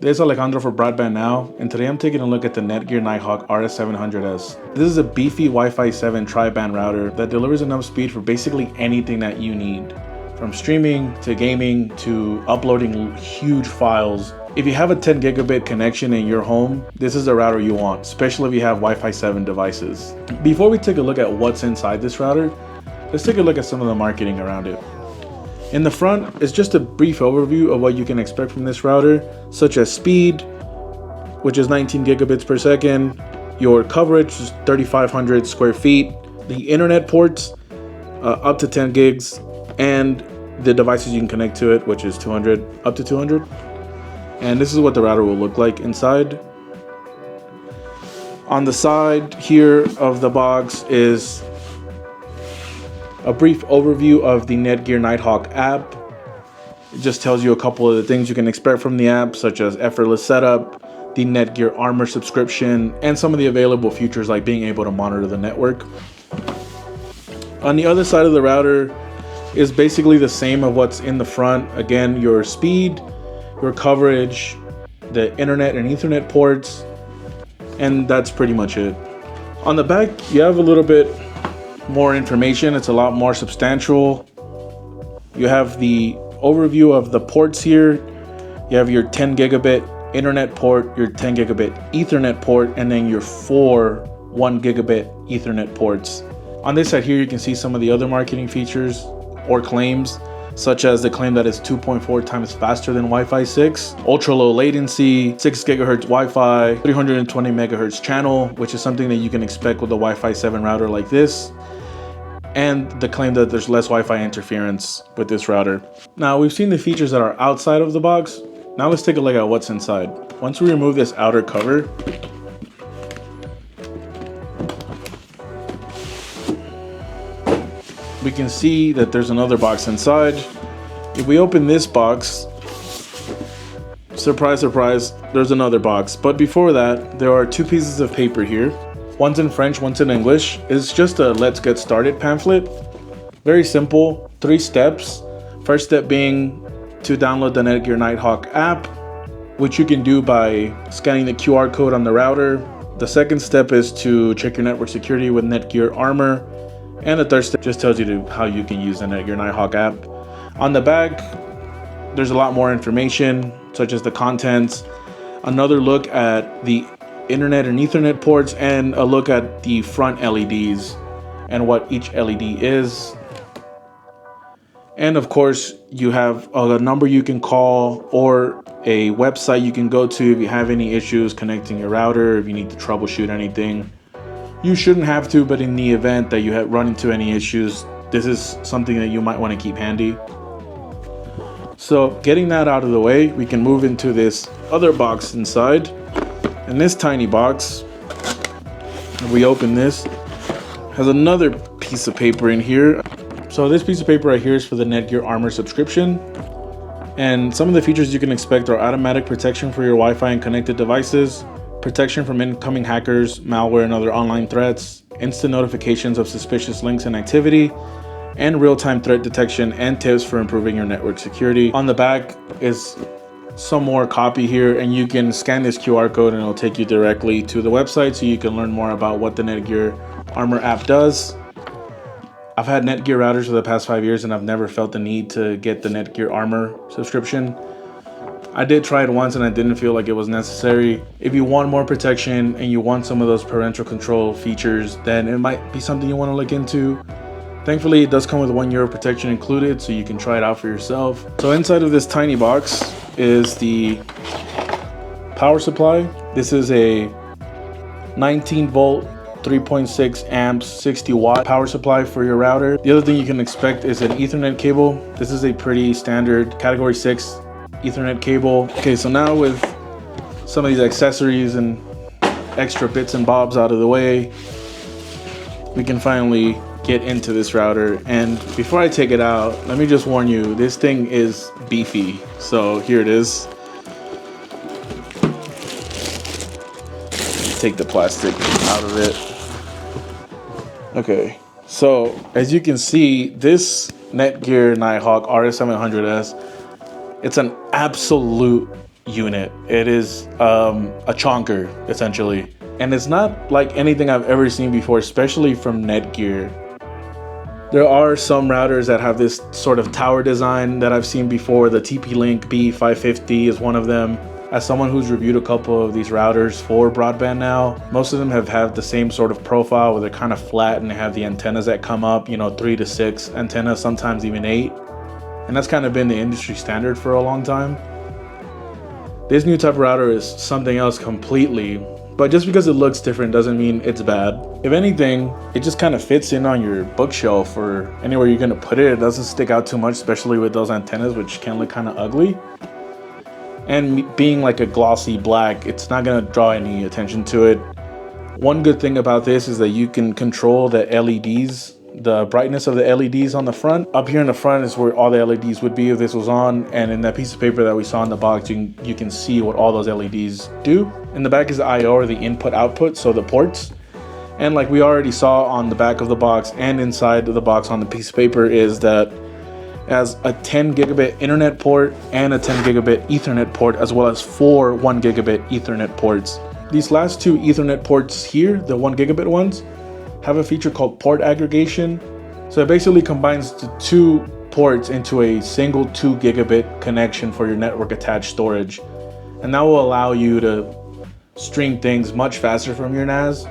This is Alejandro for Broadband Now, and today I'm taking a look at the Netgear Nighthawk RS700S. This is a beefy Wi-Fi 7 tri-band router that delivers enough speed for basically anything that you need, from streaming to gaming to uploading huge files. If you have a 10 gigabit connection in your home, this is the router you want, especially if you have Wi-Fi 7 devices. Before we take a look at what's inside this router, let's take a look at some of the marketing around it. In the front is just a brief overview of what you can expect from this router, such as speed, which is 19 gigabits per second, your coverage is 3,500 square feet, the internet ports up to 10 gigs, and the devices you can connect to it, which is 200, up to 200. And this is what the router will look like inside. On the side here of the box is a brief overview of the Netgear Nighthawk app. It just tells you a couple of the things you can expect from the app, such as effortless setup, the Netgear Armor subscription, and some of the available features like being able to monitor the network. On the other side of the router is basically the same of what's in the front. Again, your speed, your coverage, the internet and Ethernet ports, and that's pretty much it. On the back, you have a little bit more information. It's a lot more substantial. You have the overview of the ports here. You have your 10 gigabit internet port, your 10 gigabit Ethernet port, and then your 4 1 gigabit Ethernet ports. On this side here, you can see some of the other marketing features or claims, such as the claim that it's 2.4 times faster than Wi-Fi 6, ultra low latency, 6 gigahertz Wi-Fi, 320 megahertz channel, which is something that you can expect with a Wi-Fi 7 router like this, and the claim that there's less Wi-Fi interference with this router. Now, we've seen the features that are outside of the box. Now let's take a look at what's inside. Once we remove this outer cover, we can see that there's another box inside. If we open this box, surprise, surprise, there's another box. But before that, there are two pieces of paper here. One's in French, one's in English. It's just a let's get started pamphlet. Very simple, 3 steps. First step being to download the Netgear Nighthawk app, which you can do by scanning the QR code on the router. The second step is to check your network security with Netgear Armor. And the third step just tells you how you can use the Netgear Nighthawk app. On the back, there's a lot more information, such as the contents, another look at the internet and Ethernet ports, and a look at the front LEDs and what each LED is. And of course, you have a number you can call or a website you can go to if you have any issues connecting your router, if you need to troubleshoot anything. You shouldn't have to, but in the event that you have run into any issues, this is something that you might want to keep handy. So getting that out of the way, we can move into this other box inside. And this tiny box, if we open this, has another piece of paper in here. So this piece of paper right here is for the Netgear Armor subscription. And some of the features you can expect are automatic protection for your Wi-Fi and connected devices, protection from incoming hackers, malware, and other online threats, instant notifications of suspicious links and activity, and real-time threat detection and tips for improving your network security. On the back is some more copy here, and you can scan this QR code and it'll take you directly to the website so you can learn more about what the Netgear Armor app does. I've had Netgear routers for the past 5 years and I've never felt the need to get the Netgear Armor subscription. I did try it once and I didn't feel like it was necessary. If you want more protection and you want some of those parental control features, then it might be something you want to look into. Thankfully, it does come with 1 year of protection included, so you can try it out for yourself. So inside of this tiny box is the power supply. This is a 19 volt, 3.6 amps, 60 watt power supply for your router. The other thing you can expect is an Ethernet cable. This is a pretty standard category 6 Ethernet cable. Okay, so now with some of these accessories and extra bits and bobs out of the way, we can finally get into this router. And before I take it out, let me just warn you, this thing is beefy. So here it is. Take the plastic out of it. Okay, so as you can see, this Netgear Nighthawk RS700S, it's an absolute unit. It is a chonker, essentially. And it's not like anything I've ever seen before, especially from Netgear. There are some routers that have this sort of tower design that I've seen before. The TP-Link B550 is one of them. As someone who's reviewed a couple of these routers for broadband now, most of them have had the same sort of profile where they're kind of flat and they have the antennas that come up, you know, 3 to 6 antennas, sometimes even 8. And that's kind of been the industry standard for a long time. This new type of router is something else completely, but just because it looks different doesn't mean it's bad. If anything, it just kind of fits in on your bookshelf or anywhere you're gonna put it. It doesn't stick out too much, especially with those antennas, which can look kind of ugly. And being like a glossy black, it's not gonna draw any attention to it. One good thing about this is that you can control the LEDs, the brightness of the LEDs on the front. Up here in the front is where all the LEDs would be if this was on, and in that piece of paper that we saw in the box, you can see what all those LEDs do. In the back is the I/O, or the input-output, so the ports. And like we already saw on the back of the box and inside of the box on the piece of paper is that it has a 10 gigabit internet port and a 10 gigabit Ethernet port, as well as 4 1 gigabit Ethernet ports. These last 2 Ethernet ports here, the 1 gigabit ones, have a feature called port aggregation. So it basically combines the 2 ports into a single 2 gigabit connection for your network attached storage. And that will allow you to stream things much faster from your NAS.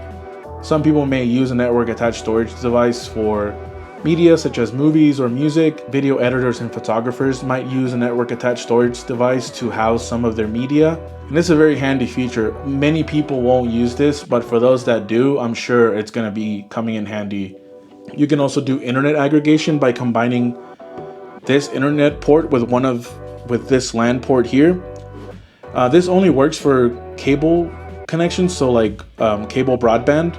Some people may use a network attached storage device for media such as movies or music. Video editors and photographers might use a network attached storage device to house some of their media. And this is a very handy feature. Many people won't use this, but for those that do, I'm sure it's going to be coming in handy. You can also do internet aggregation by combining this internet port with this LAN port here. This only works for cable connections, so like cable broadband.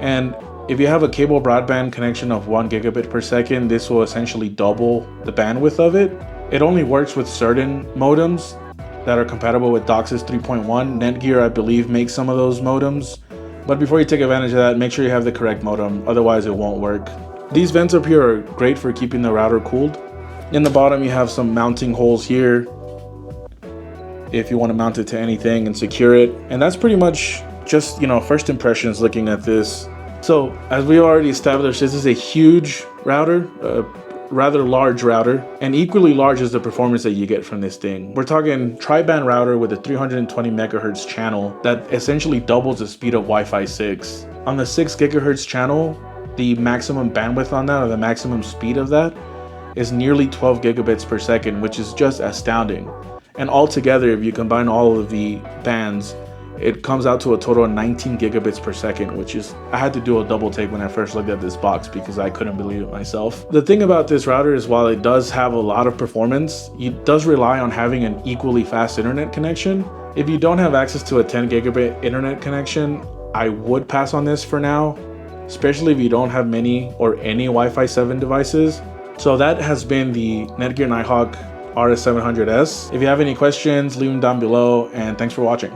And if you have a cable broadband connection of 1 gigabit per second, this will essentially double the bandwidth of it. It only works with certain modems that are compatible with DOCSIS 3.1. Netgear, I believe, makes some of those modems. But before you take advantage of that, make sure you have the correct modem, otherwise it won't work. These vents up here are great for keeping the router cooled. In the bottom, you have some mounting holes here if you want to mount it to anything and secure it. And that's pretty much just, first impressions looking at this. So as we already established, this is a huge router, a rather large router, and equally large is the performance that you get from this thing. We're talking tri-band router with a 320 megahertz channel that essentially doubles the speed of Wi-Fi 6. On the 6 gigahertz channel, the maximum bandwidth on that, or the maximum speed of that, is nearly 12 gigabits per second, which is just astounding. And altogether, if you combine all of the bands, it comes out to a total of 19 gigabits per second, which is, I had to do a double take when I first looked at this box because I couldn't believe it myself. The thing about this router is while it does have a lot of performance, it does rely on having an equally fast internet connection. If you don't have access to a 10 gigabit internet connection, I would pass on this for now, especially if you don't have many or any Wi-Fi 7 devices. So that has been the Netgear Nighthawk RS700S. If you have any questions, leave them down below, and thanks for watching.